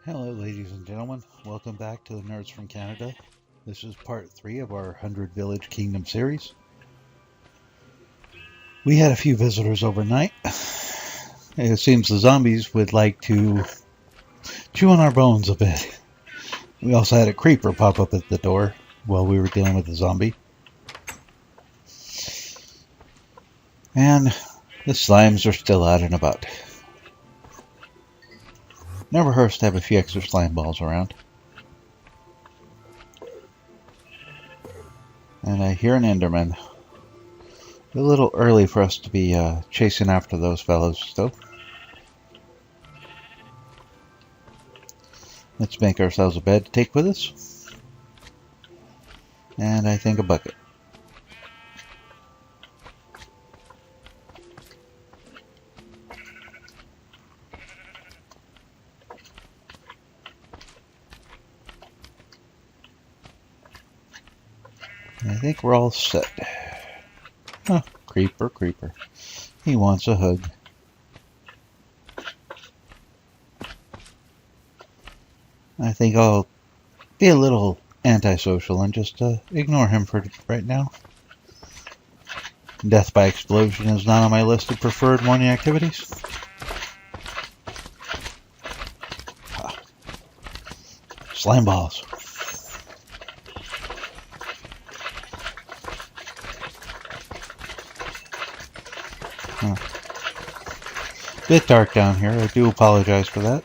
Hello, ladies and gentlemen. Welcome back to the Nerds from Canada. This is part 3 of our 100 Village Kingdom series. We had a few visitors overnight. It seems the zombies would like to chew on our bones a bit. We also had a creeper pop up at the door while we were dealing with the zombie. And the slimes are still out and about. Never hurts to have a few extra slime balls around. And I hear an Enderman. A little early for us to be chasing after those fellows still. Let's make ourselves a bed to take with us. And I think a bucket. I think we're all set. Huh, creeper. He wants a hug. I think I'll be a little antisocial and just ignore him for right now. Death by explosion is not on my list of preferred morning activities. Slime balls. Bit dark down here. I do apologize for that.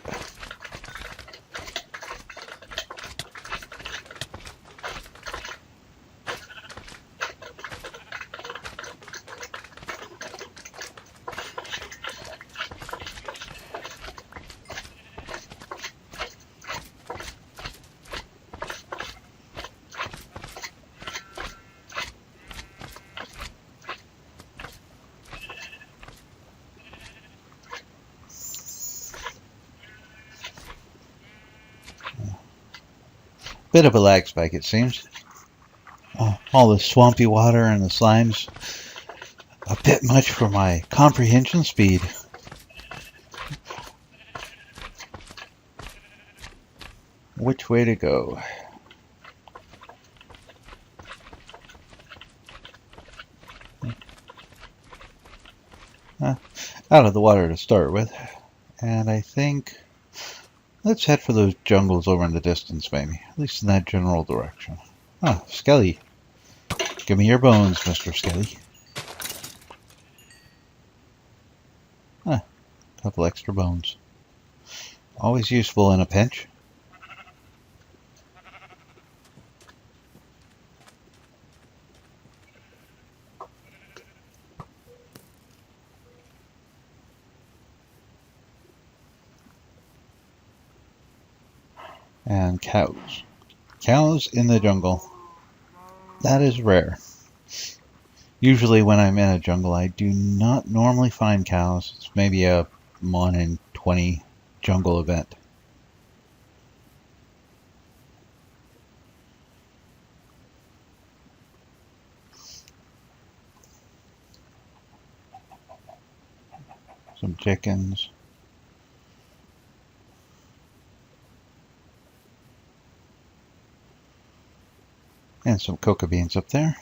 Bit of a lag spike, it seems. All the swampy water and the slimes. A bit much for my comprehension speed. Which way to go? Out of the water to start with. And I think let's head for those jungles over in the distance, maybe. At least in that general direction. Ah, Skelly. Give me your bones, Mr. Skelly. Ah, a couple extra bones. Always useful in a pinch. And cows. Cows in the jungle. That is rare. Usually when I'm in a jungle, I do not normally find cows. It's maybe a 1 in 20 jungle event. Some chickens. And some cocoa beans up there.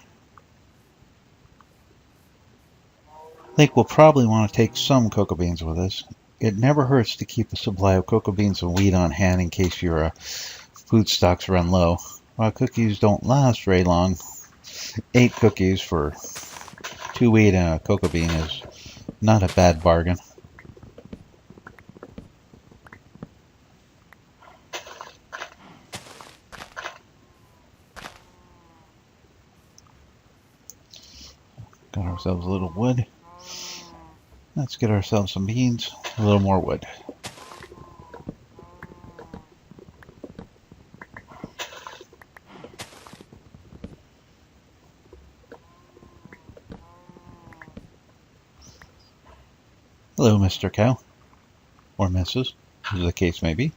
I think we'll probably want to take some cocoa beans with us. It never hurts to keep a supply of cocoa beans and wheat on hand in case your food stocks run low. While cookies don't last very long, 8 cookies for 2 wheat and a cocoa bean is not a bad bargain. Got ourselves a little wood. Let's get ourselves some beans, a little more wood. Hello, Mr. Cow. Or Mrs., as the case may be.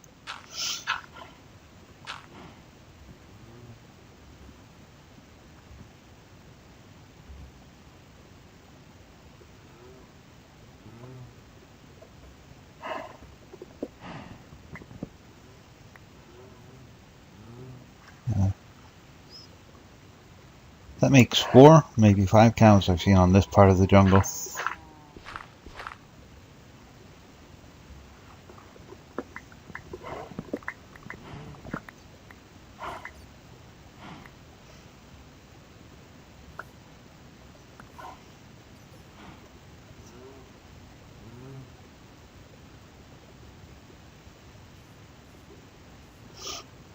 That makes 4, maybe 5 cows I've seen on this part of the jungle.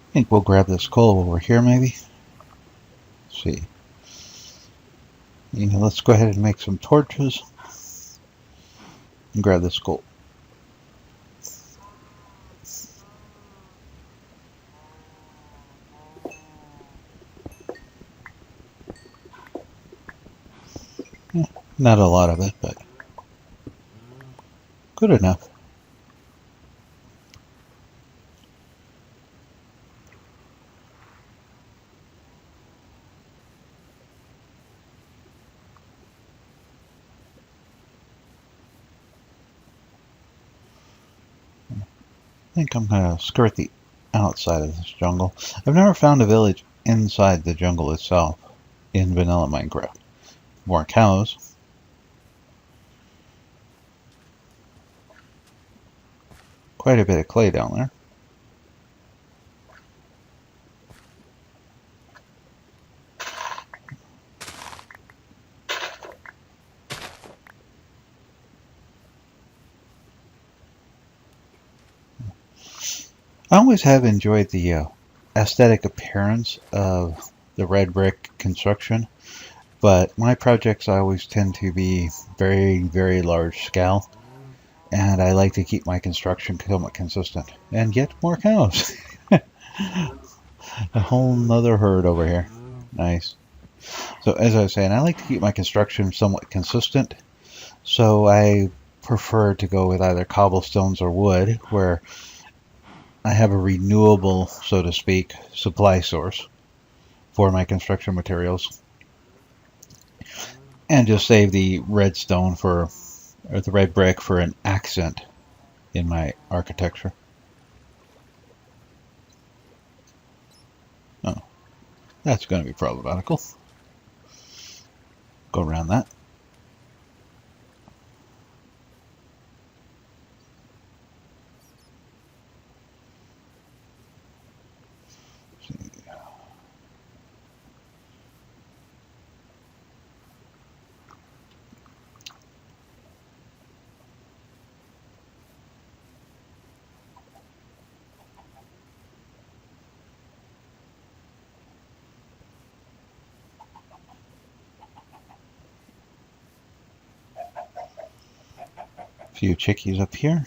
I think we'll grab this coal over here, maybe. Let's see. Yeah, let's go ahead and make some torches and grab this coal. Yeah, not a lot of it, but good enough. I think I'm going to skirt the outside of this jungle. I've never found a village inside the jungle itself in vanilla Minecraft. More cows. Quite a bit of clay down there. I always have enjoyed the aesthetic appearance of the red brick construction, but my projects always tend to be very, very large scale, and I like to keep my construction somewhat consistent. And get more cows. A whole nother herd over here. Nice. So as I was saying, I like to keep my construction somewhat consistent, so I prefer to go with either cobblestones or wood, where I have a renewable, so to speak, supply source for my construction materials, and just save the redstone or the red brick for an accent in my architecture. Oh, that's going to be problematical. Go around that. A few chickies up here.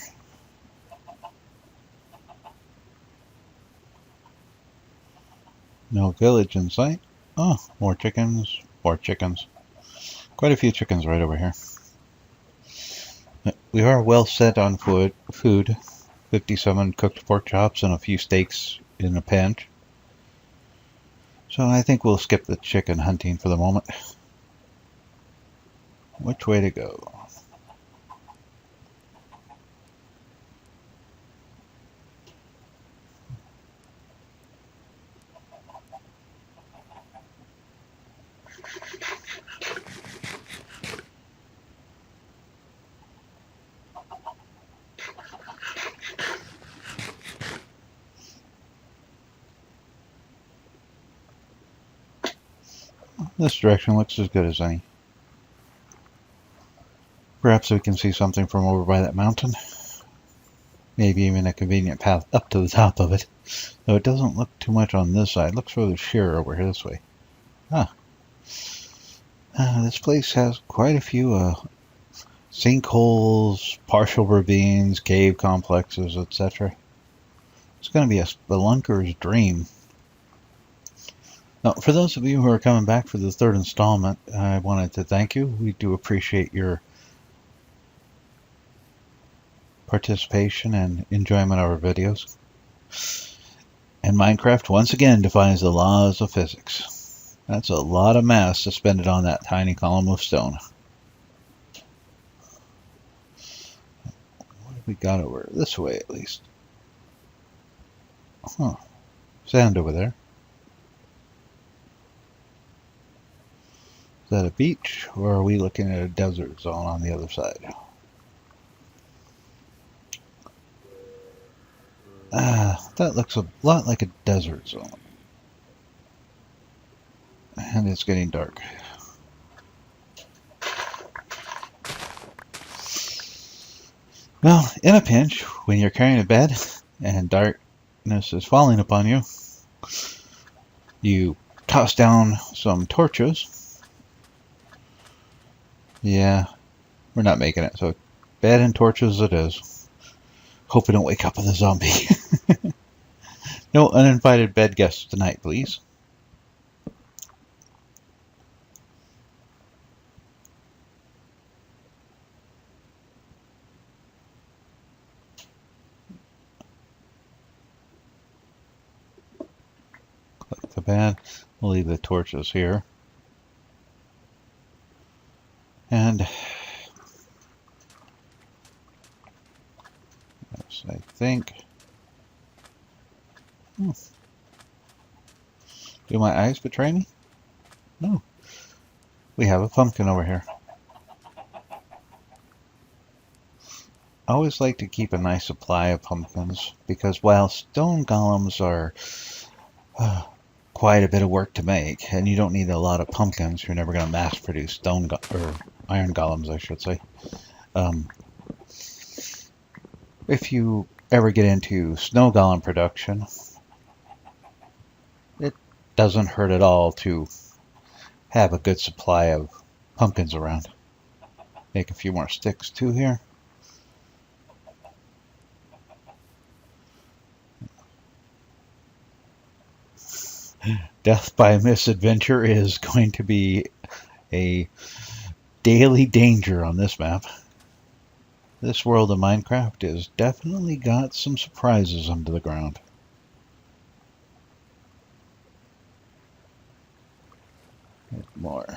No village in sight. Oh, more chickens. More chickens. Quite a few chickens right over here. We are well set on food. 57 cooked pork chops and a few steaks in a pinch. So I think we'll skip the chicken hunting for the moment. Which way to go? This direction looks as good as any. Perhaps we can see something from over by that mountain. Maybe even a convenient path up to the top of it. Though it doesn't look too much on this side. It looks rather sheer over here this way. This place has quite a few sinkholes, partial ravines, cave complexes, etc. It's going to be a spelunker's dream. Now, for those of you who are coming back for the third installment, I wanted to thank you. We do appreciate your participation and enjoyment of our videos. And Minecraft once again defies the laws of physics. That's a lot of mass suspended on that tiny column of stone. What have we got over this way at least? Huh. Sand over there. Is that a beach, or are we looking at a desert zone on the other side? That looks a lot like a desert zone. And it's getting dark. Well, in a pinch, when you're carrying a bed and darkness is falling upon you, you toss down some torches. Yeah, we're not making it, so bed and torches it is. Hope we don't wake up with a zombie. No uninvited bed guests tonight, please. Click the bed. We'll leave the torches here. And yes, I think. Do my eyes betray me? No. We have a pumpkin over here. I always like to keep a nice supply of pumpkins because while stone golems are quite a bit of work to make, and you don't need a lot of pumpkins, you're never going to mass produce or iron golems, I should say. If you ever get into snow golem production, it doesn't hurt at all to have a good supply of pumpkins around. Make a few more sticks too here. Death by misadventure is going to be a daily danger on this map. This world of Minecraft has definitely got some surprises under the ground. More.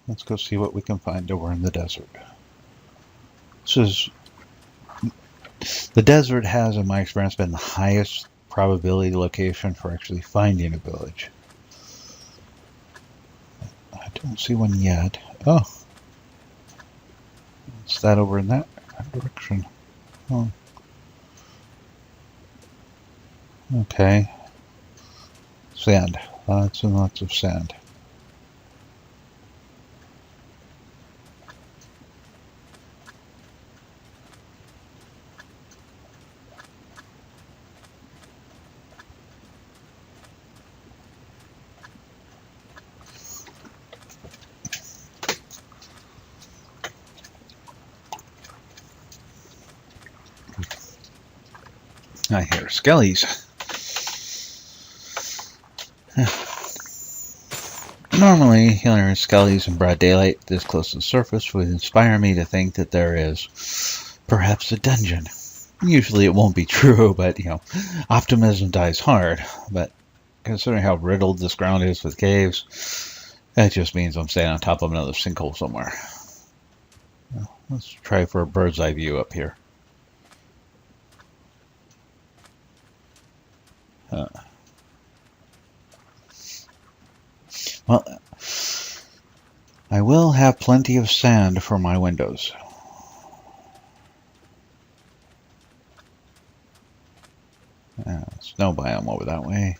Let's go see what we can find over in the desert. The desert has, in my experience, been the highest probability location for actually finding a village. I don't see one yet. Oh. It's that over in that direction. Oh. Okay. Sand. Lots and lots of sand. I hear skellies. Normally, hearing skellies in broad daylight this close to the surface would inspire me to think that there is perhaps a dungeon. Usually it won't be true, but, optimism dies hard. But considering how riddled this ground is with caves, that just means I'm staying on top of another sinkhole somewhere. Well, let's try for a bird's eye view up here. Well, I will have plenty of sand for my windows. Snow biome over that way.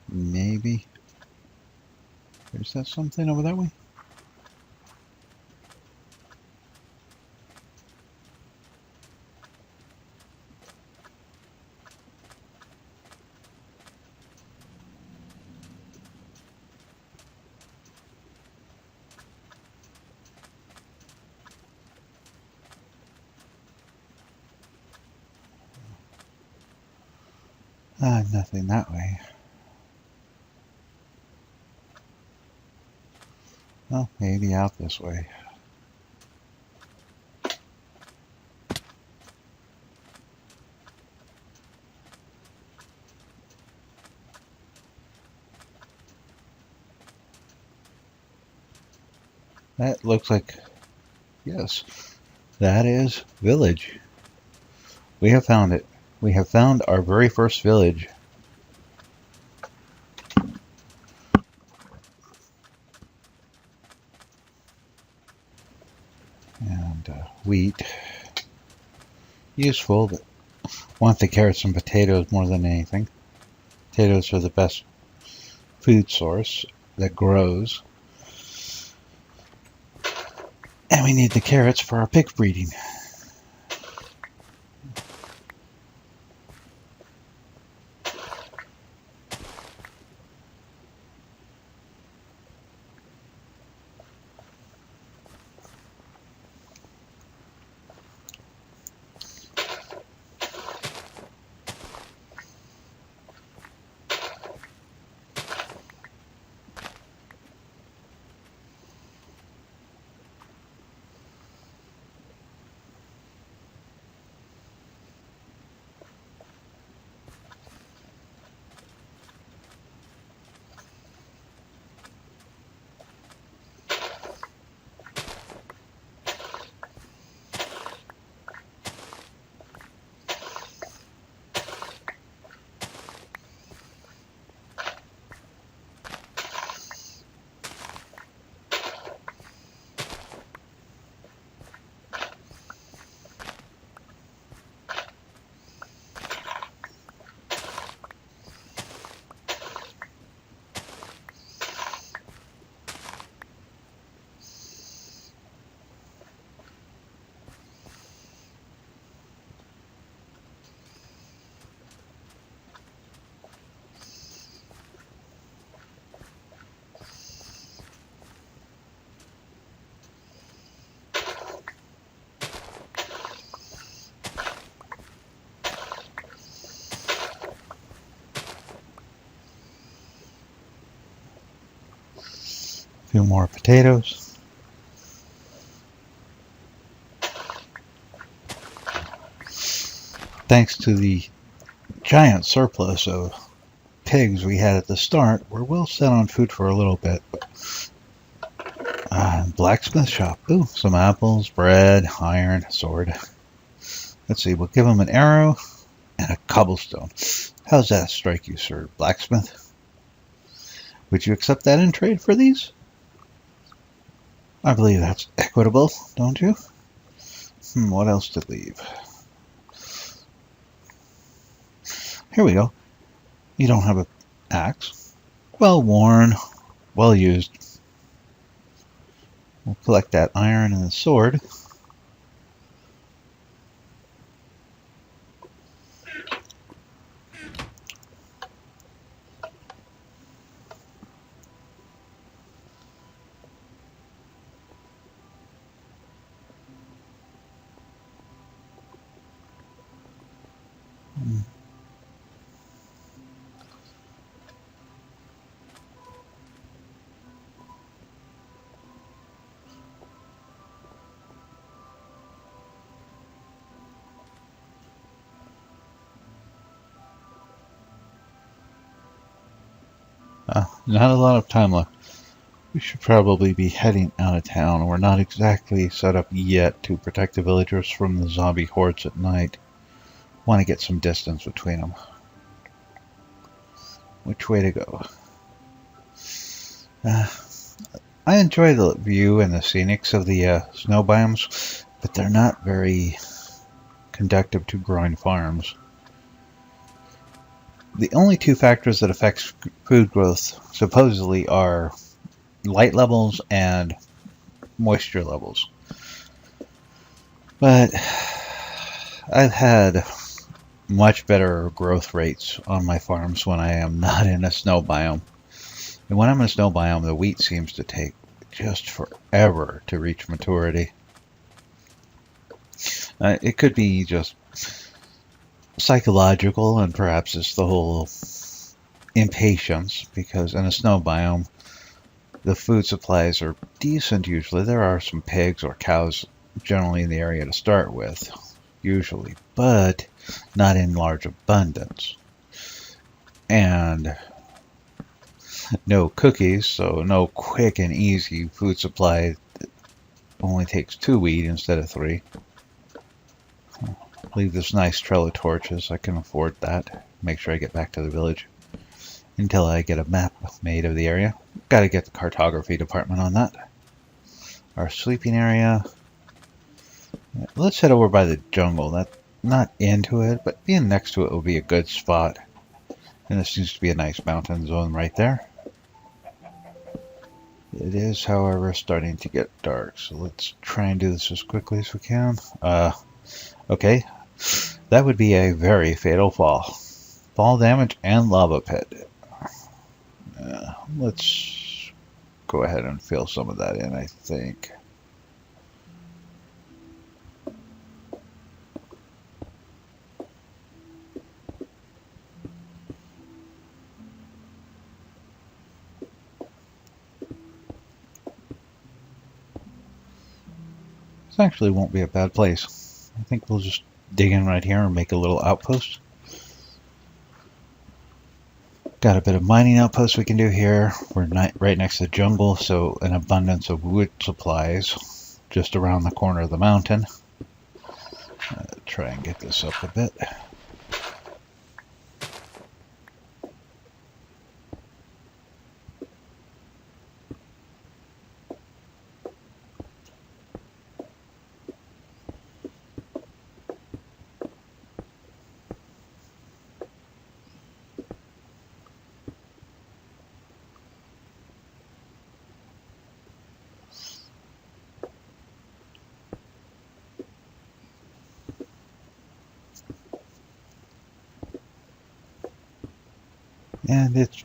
Maybe. Is that something over that way? Nothing that way. Well, maybe out this way. That looks like, yes, that is village. We have found it. We have found our very first village. And wheat. Useful, but want the carrots and potatoes more than anything. Potatoes are the best food source that grows. And we need the carrots for our pig breeding. A few more potatoes. Thanks to the giant surplus of pigs we had at the start, we're well set on food for a little bit. Blacksmith shop. Ooh, some apples, bread, iron, sword. Let's see, we'll give him an arrow and a cobblestone. How's that strike you, sir blacksmith? Would you accept that in trade for these? I believe that's equitable, don't you? What else to leave? Here we go. You don't have an axe. Well worn, well used. We'll collect that iron and the sword. Not a lot of time left. We should probably be heading out of town. We're not exactly set up yet to protect the villagers from the zombie hordes at night. Want to get some distance between them. Which way to go? I enjoy the view and the scenics of the snow biomes, but they're not very conducive to growing farms. The only two factors that affect food growth supposedly are light levels and moisture levels. But I've had much better growth rates on my farms when I am not in a snow biome. And when I'm in a snow biome, the wheat seems to take just forever to reach maturity. It could be just psychological, and perhaps it's the whole impatience, because in a snow biome the food supplies are decent usually. There are some pigs or cows generally in the area to start with, usually, but not in large abundance. And no cookies, so no quick and easy food supply only takes 2 wheat instead of 3. Leave this nice trail of torches. I can afford that. Make sure I get back to the village until I get a map made of the area. Got to get the cartography department on that. Our sleeping area. Let's head over by the jungle. Not into it, but being next to it will be a good spot. And this seems to be a nice mountain zone right there. It is, however, starting to get dark, so let's try and do this as quickly as we can. Okay, that would be a very fatal fall. Fall damage and lava pit. Let's go ahead and fill some of that in, I think. This actually won't be a bad place. I think we'll just dig in right here and make a little outpost. Got a bit of mining outpost we can do here. We're right next to the jungle, so an abundance of wood supplies just around the corner of the mountain. Try and get this up a bit. And it's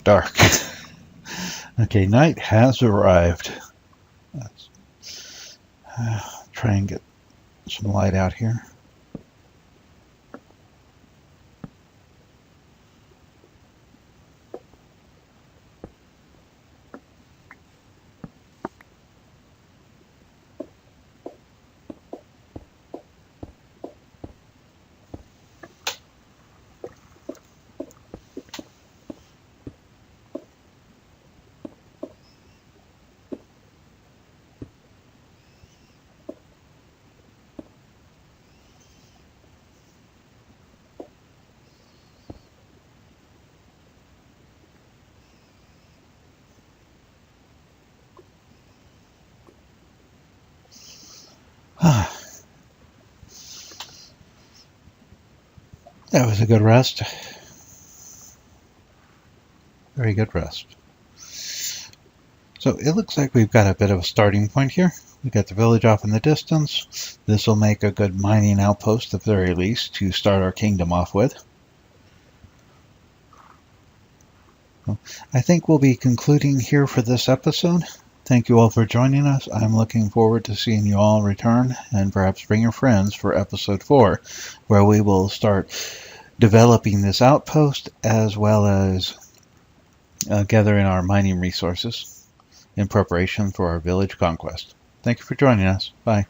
dark. Okay, night has arrived. Let's try and get some light out here. That was a good rest. Very good rest. So it looks like we've got a bit of a starting point here. We got the village off in the distance. This will make a good mining outpost at the very least to start our kingdom off with. I think we'll be concluding here for this episode. Thank you all for joining us. I'm looking forward to seeing you all return and perhaps bring your friends for episode 4, where we will start developing this outpost as well as gathering our mining resources in preparation for our village conquest. Thank you for joining us. Bye.